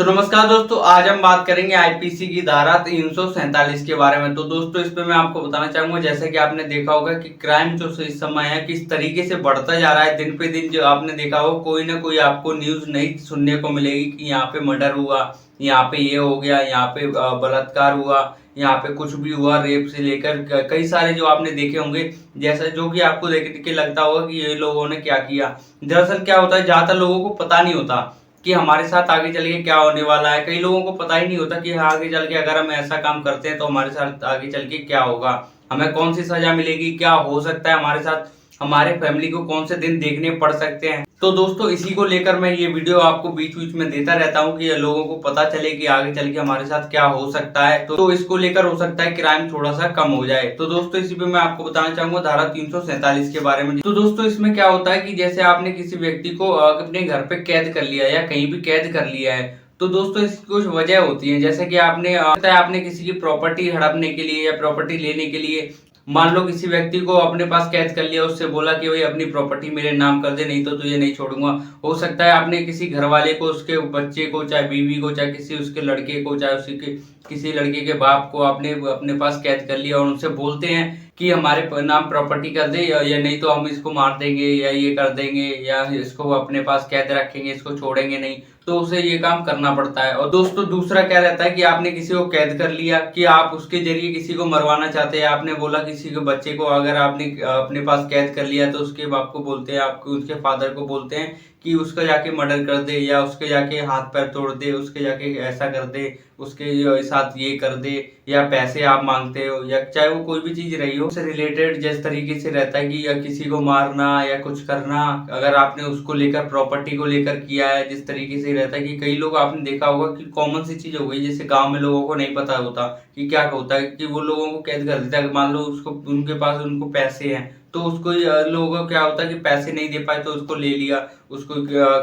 तो नमस्कार दोस्तों, आज हम बात करेंगे आईपीसी की धारा 347 के बारे में। तो दोस्तों इस पे मैं आपको बताना चाहूंगा, जैसे कि आपने देखा होगा कि क्राइम जो इस समय है किस तरीके से बढ़ता जा रहा है दिन पे दिन। जो आपने देखा होगा कोई ना कोई आपको न्यूज नहीं सुनने को मिलेगी कि यहाँ पे मर्डर हुआ, यहाँ पे ये हो गया, यहाँ पे बलात्कार हुआ, यहाँ पे कुछ भी हुआ, रेप से लेकर कई सारे जो आपने देखे होंगे, जैसा जो कि आपको देख के लगता होगा कि ये लोगों ने क्या किया। दरअसल क्या होता है, ज्यादातर लोगों को पता नहीं होता कि हमारे साथ आगे चल के क्या होने वाला है। कई लोगों को पता ही नहीं होता कि आगे चल के अगर हम ऐसा काम करते हैं तो हमारे साथ आगे चल के क्या होगा, हमें कौन सी सजा मिलेगी, क्या हो सकता है हमारे साथ, हमारे फैमिली को कौन से दिन देखने पड़ सकते हैं। तो दोस्तों इसी को लेकर मैं ये वीडियो आपको बीच बीच में देता रहता हूँ कि लोगों को पता चले कि आगे चल के हमारे साथ क्या हो सकता है। तो इसको लेकर हो सकता है क्राइम थोड़ा सा कम हो जाए। तो दोस्तों इसी पे मैं आपको बताना चाहूंगा धारा 347 के बारे में। तो दोस्तों इसमें क्या होता है कि जैसे आपने किसी व्यक्ति को अपने घर पे कैद कर लिया या कहीं भी कैद कर लिया है, तो दोस्तों इसकी कुछ वजह होती है। जैसे कि आपने किसी की प्रॉपर्टी हड़पने के लिए या प्रॉपर्टी लेने के लिए, मान लो किसी व्यक्ति को अपने पास कैद कर लिया, उससे बोला कि भाई अपनी प्रॉपर्टी मेरे नाम कर दे, नहीं तो तुझे नहीं छोड़ूंगा। हो सकता है आपने किसी घर वाले को, उसके बच्चे को, चाहे बीवी को, चाहे किसी उसके लड़के को, चाहे उसी के किसी लड़के के बाप को आपने अपने पास कैद कर लिया और उनसे बोलते हैं कि हमारे नाम प्रॉपर्टी कर दे या नहीं तो हम इसको मार देंगे या ये कर देंगे या इसको अपने पास कैद रखेंगे, इसको छोड़ेंगे नहीं। तो उसे ये काम करना पड़ता है। और दोस्तों दूसरा क्या रहता है कि आपने किसी को कैद कर लिया कि आप उसके जरिए किसी को मरवाना चाहते हैं। आपने बोला किसी के बच्चे को अगर आपने अपने पास कैद कर लिया तो उसके बाप को बोलते हैं, आपको उसके फादर को बोलते हैं कि उसका जाके मर्डर कर दे या उसके जाके हाथ पैर तोड़ दे, उसके जाके ऐसा कर दे, उसके साथ ये कर दे, या पैसे आप मांगते हो या चाहे वो कोई भी चीज रही हो उससे रिलेटेड जिस तरीके से रहता है कि या किसी को मारना या कुछ करना, अगर आपने उसको लेकर प्रॉपर्टी को लेकर किया है, जिस तरीके से रहता है कि कई लोग आपने देखा होगा कि कॉमन सी चीज हो गई, जैसे गांव में लोगों को नहीं पता होता कि क्या होता है कि वो लोगों को कैद कर देता है। मान लो उसको उनके पास उनको पैसे हैं तो उसको लोगों को क्या होता है कि पैसे नहीं दे पाए तो उसको ले लिया, उसको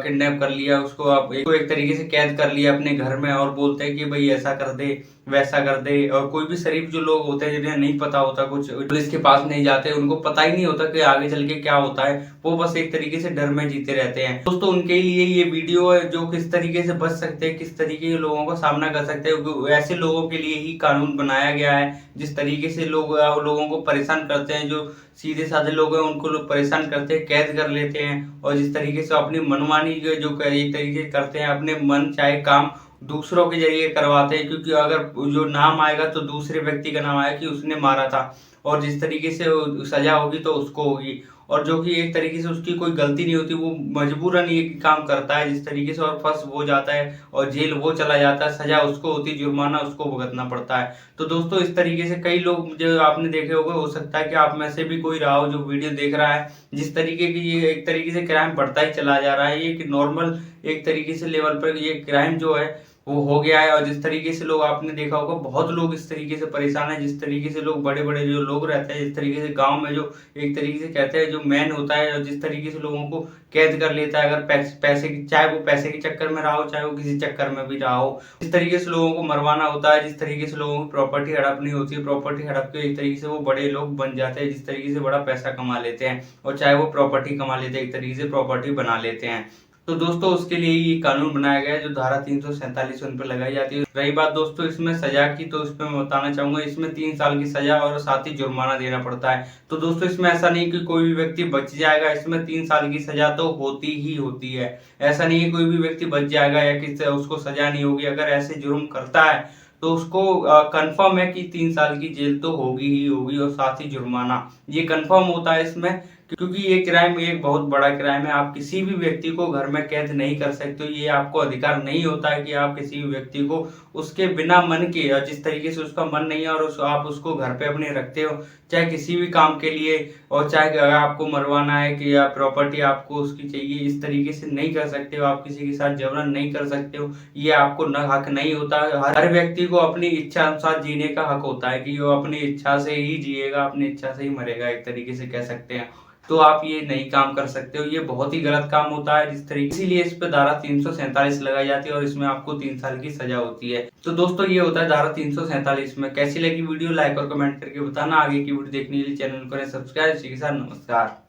किडनैप कर लिया, उसको आप एक तरीके से कैद कर लिया अपने घर में और बोलते हैं कि भाई ऐसा कर दे वैसा कर दे। और कोई भी शरीफ जो लोग होते हैं जिन्हें नहीं पता होता, कुछ पुलिस के पास नहीं जाते, उनको पता ही नहीं होता कि आगे चल के क्या होता है, वो बस एक तरीके से डर में जीते रहते हैं। दोस्तों उनके लिए ये वीडियो है जो किस तरीके से बच सकते हैं, किस तरीके के लोगों का सामना कर सकते हैं। ऐसे लोगों के लिए ही कानून बनाया गया है। जिस तरीके से लोगों को परेशान करते हैं, जो सीधे साधे लोग हैं उनको लोग परेशान करते हैं, कैद कर लेते हैं और जिस तरीके से अपनी मनमानी जो एक तरीके से करते हैं, अपने मन चाहे काम दूसरों के जरिए करवाते हैं। क्योंकि अगर जो नाम आएगा तो दूसरे व्यक्ति का नाम आएगा कि उसने मारा था और जिस तरीके से सजा होगी तो उसको होगी। और जो कि एक तरीके से उसकी कोई गलती नहीं होती, वो मजबूरन ये काम करता है जिस तरीके से, और फंस वो जाता है और जेल वो चला जाता है, सजा उसको होती, जुर्माना उसको भुगतना पड़ता है। तो दोस्तों इस तरीके से कई लोग जो आपने देखे होंगे, हो सकता है कि आप में से भी कोई रहा हो जो वीडियो देख रहा है, जिस तरीके की ये एक तरीके से क्राइम बढ़ता ही चला जा रहा है। ये कि नॉर्मल एक तरीके से लेवल पर ये क्राइम जो है वो हो गया है। और जिस तरीके से लोग आपने देखा होगा, बहुत लोग इस तरीके से परेशान है, जिस तरीके से लोग बड़े बड़े जो लोग रहते हैं, जिस तरीके से गांव में जो एक तरीके से कहते हैं जो मैन होता है, और जिस तरीके से लोगों को कैद कर लेता है, अगर पैसे की, चाहे वो पैसे के चक्कर में रहा हो, चाहे वो किसी चक्कर में भी रहा हो, जिस तरीके से लोगों को मरवाना होता है, जिस तरीके से लोगों की प्रॉपर्टी हड़पनी होती है, प्रॉपर्टी हड़प के एक तरीके से वो बड़े लोग बन जाते हैं, जिस तरीके से बड़ा पैसा कमा लेते हैं और चाहे वो प्रॉपर्टी कमा लेते हैं, एक तरीके से प्रॉपर्टी बना लेते हैं। तो दोस्तों उसके लिए ये कानून बनाया गया है जो धारा 347 उन पर लगाई जाती है। रही बात दोस्तों इसमें सजा की, तो इसमें मैं बताना चाहूंगा, इसमें 3 साल की सजा और साथ ही जुर्माना देना पड़ता है। तो दोस्तों इसमें ऐसा नहीं कि कोई भी व्यक्ति बच जाएगा, इसमें 3 साल की सजा तो होती ही होती है। ऐसा नहीं है कोई भी व्यक्ति बच जाएगा या किसी उसको सजा नहीं होगी। अगर ऐसे जुर्म करता है तो उसको कंफर्म है कि 3 साल की जेल तो होगी ही होगी और साथ ही जुर्माना, ये कंफर्म होता है इसमें। क्योंकि ये क्राइम एक बहुत बड़ा क्राइम है। आप किसी भी व्यक्ति को घर में कैद नहीं कर सकते हो, ये आपको अधिकार नहीं होता है कि आप किसी भी व्यक्ति को उसके बिना मन के, और जिस तरीके से उसका मन नहीं है और आप उसको घर पे अपने रखते हो, चाहे किसी भी काम के लिए, और चाहे अगर आपको मरवाना है कि या प्रॉपर्टी आपको उसकी चाहिए, इस तरीके से नहीं कर सकते हो। आप किसी के साथ जबरन नहीं कर सकते हो, ये आपको न हक नहीं होता। हर व्यक्ति को अपनी इच्छा अनुसार जीने का हक होता है कि वो अपनी इच्छा से ही जिएगा, अपनी इच्छा से ही मरेगा, एक तरीके से कह सकते हैं। तो आप ये नहीं काम कर सकते हो, ये बहुत ही गलत काम होता है जिस तरीके, इसीलिए इस पे धारा 347 लगाई जाती है और इसमें आपको 3 साल की सजा होती है। तो दोस्तों ये होता है धारा 347 में। कैसी लगी वीडियो लाइक और कमेंट करके बताना। आगे की वीडियो देखने के लिए चैनल को सब्सक्राइब। इसी के साथ नमस्कार।